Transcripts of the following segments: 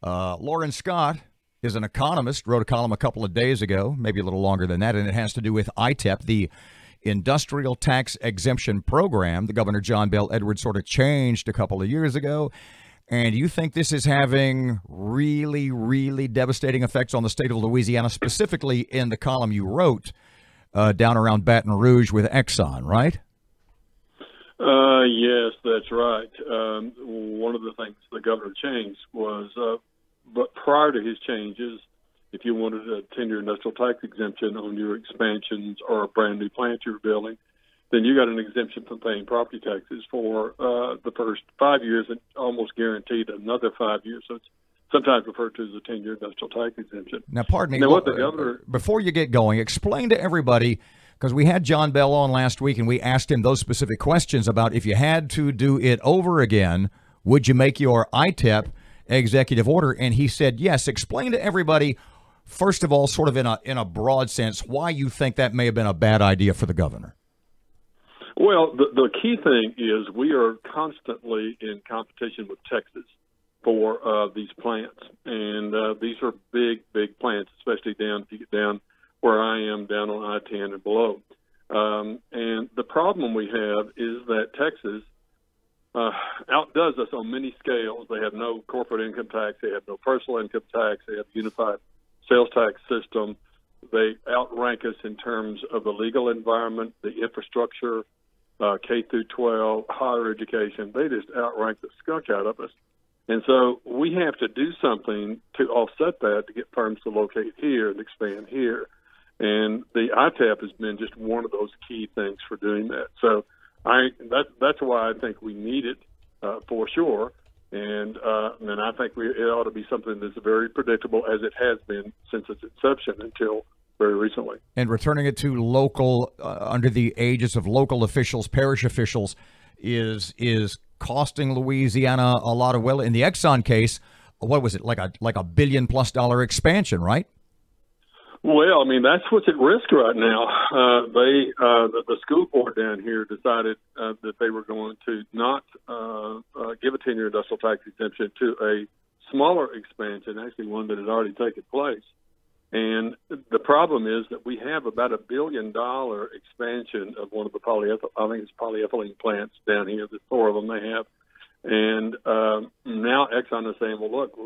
Loren Scott is an economist, wrote a column a couple of days ago, maybe a little longer than that, and it has to do with ITEP, the Industrial Tax Exemption Program. The Governor John Bel Edwards sort of changed a couple of years ago. And you think this is having really, really devastating effects on the state of Louisiana, specifically in the column you wrote down around Baton Rouge with Exxon, right? Yes, that's right. One of the things the governor changed was, but prior to his changes, if you wanted a 10-year industrial tax exemption on your expansions or a brand new plant you were building, then you got an exemption from paying property taxes for the first 5 years and almost guaranteed another 5 years. So it's sometimes referred to as a 10-year industrial tax exemption. Now, pardon me. Now, what the governor, before you get going, explain to everybody, because we had John Bel on last week and we asked him those specific questions about if you had to do it over again, would you make your ITEP executive order? And he said yes. Explain to everybody, first of all, sort of in a broad sense, why you think that may have been a bad idea for the governor. Well, the key thing is we are constantly in competition with Texas for these plants, and these are big, big plants, especially down where I am, down on I-10 and below. And the problem we have is that Texas outdoes us on many scales. They have no corporate income tax. They have no personal income tax. They have a unified sales tax system. They outrank us in terms of the legal environment, the infrastructure, K through 12, higher education. They just outrank the skunk out of us. And so we have to do something to offset that, to get firms to locate here and expand here. And the ITEP has been just one of those key things for doing that. So that's why I think we need it for sure. And I think it ought to be something that's very predictable, as it has been since its inception until very recently. And returning it to local, under the aegis of local officials, parish officials, is costing Louisiana a lot of, well, in the Exxon case, what was it, like a $1 billion+ expansion, right? Well, I mean, that's what's at risk right now. The school board down here decided that they were going to not give a 10-year industrial tax exemption to a smaller expansion, actually one that had already taken place. And the problem is that we have about $1 billion expansion of one of the polyethylene plants down here. There's 4 of them they have. And now Exxon is saying, well, look,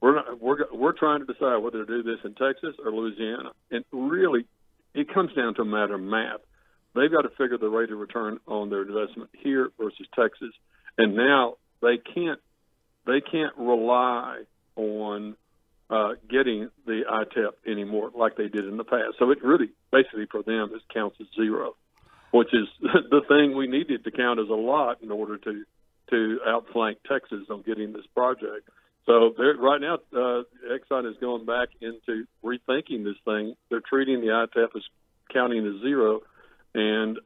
we're trying to decide whether to do this in Texas or Louisiana. And really, it comes down to a matter of math. They've got to figure the rate of return on their investment here versus Texas. And now they can't rely on getting the ITEP anymore like they did in the past. So it really, basically for them, counts as zero, which is the thing we needed to count as a lot in order to outflank Texas on getting this project. So right now, Exxon is going back into rethinking this thing. They're treating the ITEP as counting as zero, and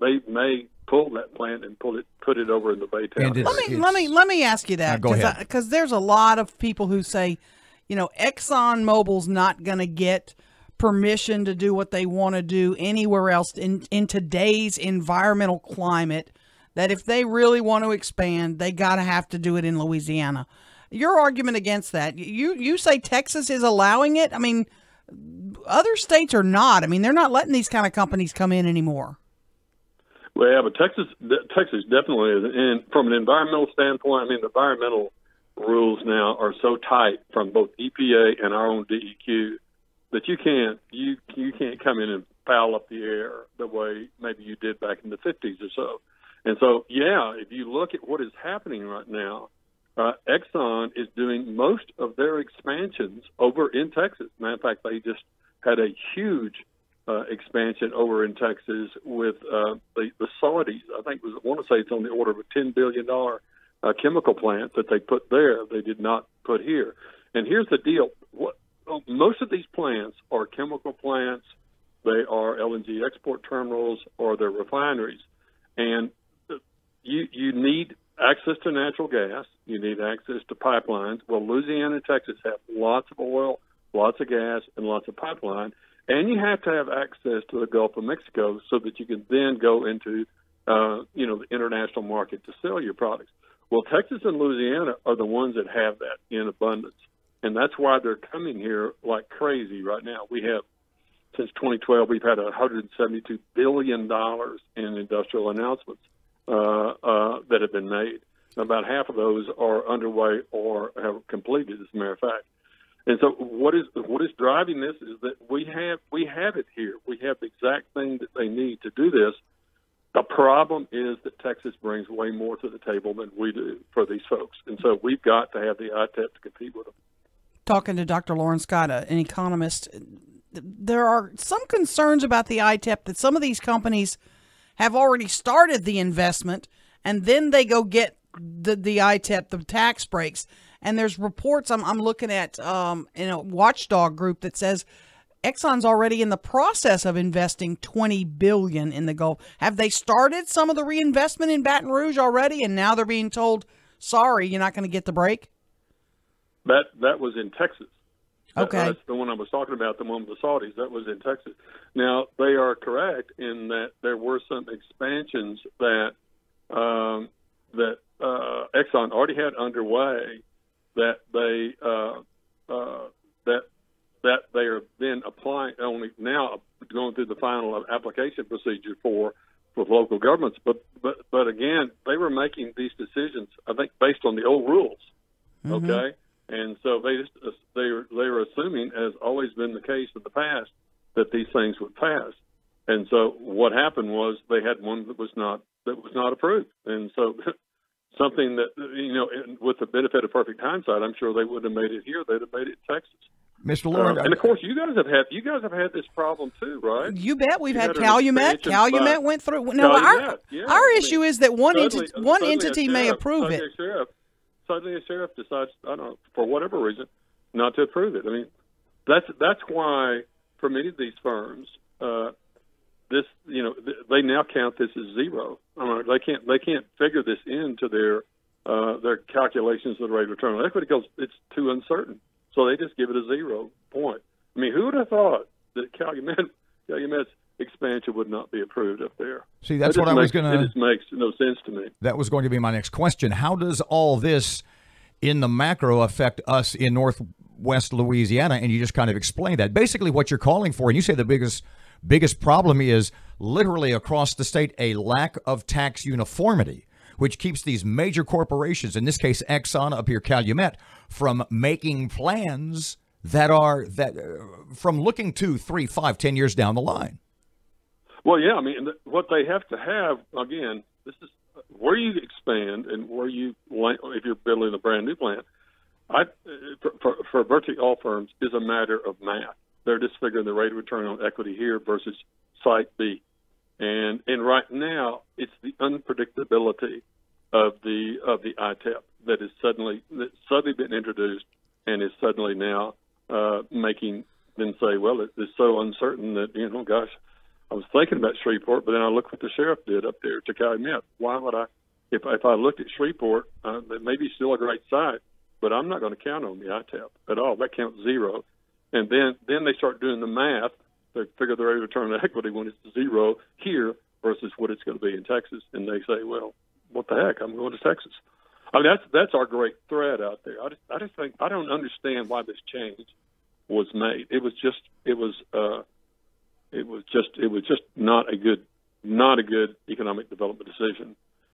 they may pull that plant and put it over in the Baytown. Let me ask you that, because there's a lot of people who say, you know, ExxonMobil's not going to get permission to do what they want to do anywhere else in today's environmental climate, that if they really want to expand, they got to have to do it in Louisiana. Your argument against that, you say Texas is allowing it. I mean, other states are not. I mean, they're not letting these kind of companies come in anymore. Well, yeah, but Texas definitely is. And from an environmental standpoint, I mean, the environmental rules now are so tight from both EPA and our own DEQ that you can't come in and foul up the air the way maybe you did back in the 50s or so. And so, yeah, if you look at what is happening right now, Exxon is doing most of their expansions over in Texas. Matter of fact, they just had a huge expansion over in Texas with the Saudis. I want to say it's on the order of a $10 billion chemical plant that they put there. They did not put here. And here's the deal. Most of these plants are chemical plants. They are LNG export terminals, or they're refineries. And you need access to natural gas. You need access to pipelines. Well, Louisiana and Texas have lots of oil, lots of gas, and lots of pipeline. And you have to have access to the Gulf of Mexico so that you can then go into, the international market to sell your products. Well, Texas and Louisiana are the ones that have that in abundance, and that's why they're coming here like crazy right now. We have, since 2012, we've had $172 billion in industrial announcements that have been made. About half of those are underway or have completed, as a matter of fact. And so what is driving this is that we have it here. We have the exact thing that they need to do this. The problem is that Texas brings way more to the table than we do for these folks. And so we've got to have the ITEP to compete with them. Talking to Dr. Loren Scott, an economist, there are some concerns about the ITEP that some of these companies have already started the investment and then they go get the ITEP, the tax breaks. And there's reports I'm looking at in a watchdog group that says Exxon's already in the process of investing $20 billion in the Gulf. Have they started some of the reinvestment in Baton Rouge already, and now they're being told, sorry, you're not going to get the break? That was in Texas. Okay. That's the one I was talking about, the one with the Saudis. That was in Texas. Now, they are correct in that there were some expansions that Exxon already had underway that they are then applying, only now going through the final application procedure for local governments. But again, they were making these decisions, I think, based on the old rules. Mm-hmm. Okay, and so they were assuming, as always been the case in the past, that these things would pass. And so what happened was they had one that was not approved, and so. Something that, with the benefit of perfect hindsight, I'm sure they wouldn't have made it here. They'd have made it in Texas. Mr. Loren, and of course, you guys have had this problem too, right? You bet. We've had Calumet. Calumet went through. No, our issue is that one entity may approve it. Suddenly, a sheriff decides, I don't know, for whatever reason, not to approve it. I mean, that's why for many of these firms, they now count this as zero. They can't figure this into their calculations of the rate of return on equity because it's too uncertain. So they just give it a 0 point. I mean, who would have thought that Calumet's expansion would not be approved up there? See, that's what I was going to. It just makes no sense to me. That was going to be my next question. How does all this, in the macro, affect us in Northwest Louisiana? And you just kind of explained that. Basically, what you're calling for, and you say the biggest problem is literally across the state a lack of tax uniformity, which keeps these major corporations, in this case Exxon up here, Calumet, from making plans that from looking 2, 3, 5, 10 years down the line. Well, yeah, I mean, what they have to have, again, this is where you expand and where you, if you're building a brand new plant, for virtually all firms, is a matter of math. They're just figuring the rate of return on equity here versus site B. And right now, it's the unpredictability of the ITEP that is suddenly been introduced and is suddenly now making them say, well, it's so uncertain that, gosh, I was thinking about Shreveport, but then I look what the sheriff did up there to Calumet. Why would I, if I looked at Shreveport, that may be still a great site, but I'm not going to count on the ITEP at all. That counts 0. And then they start doing the math. They figure the rate of return on equity when it's 0 here versus what it's going to be in Texas. And they say, well, what the heck? I'm going to Texas. I mean, that's our great threat out there. I just think I don't understand why this change was made. It was just not a good economic development decision.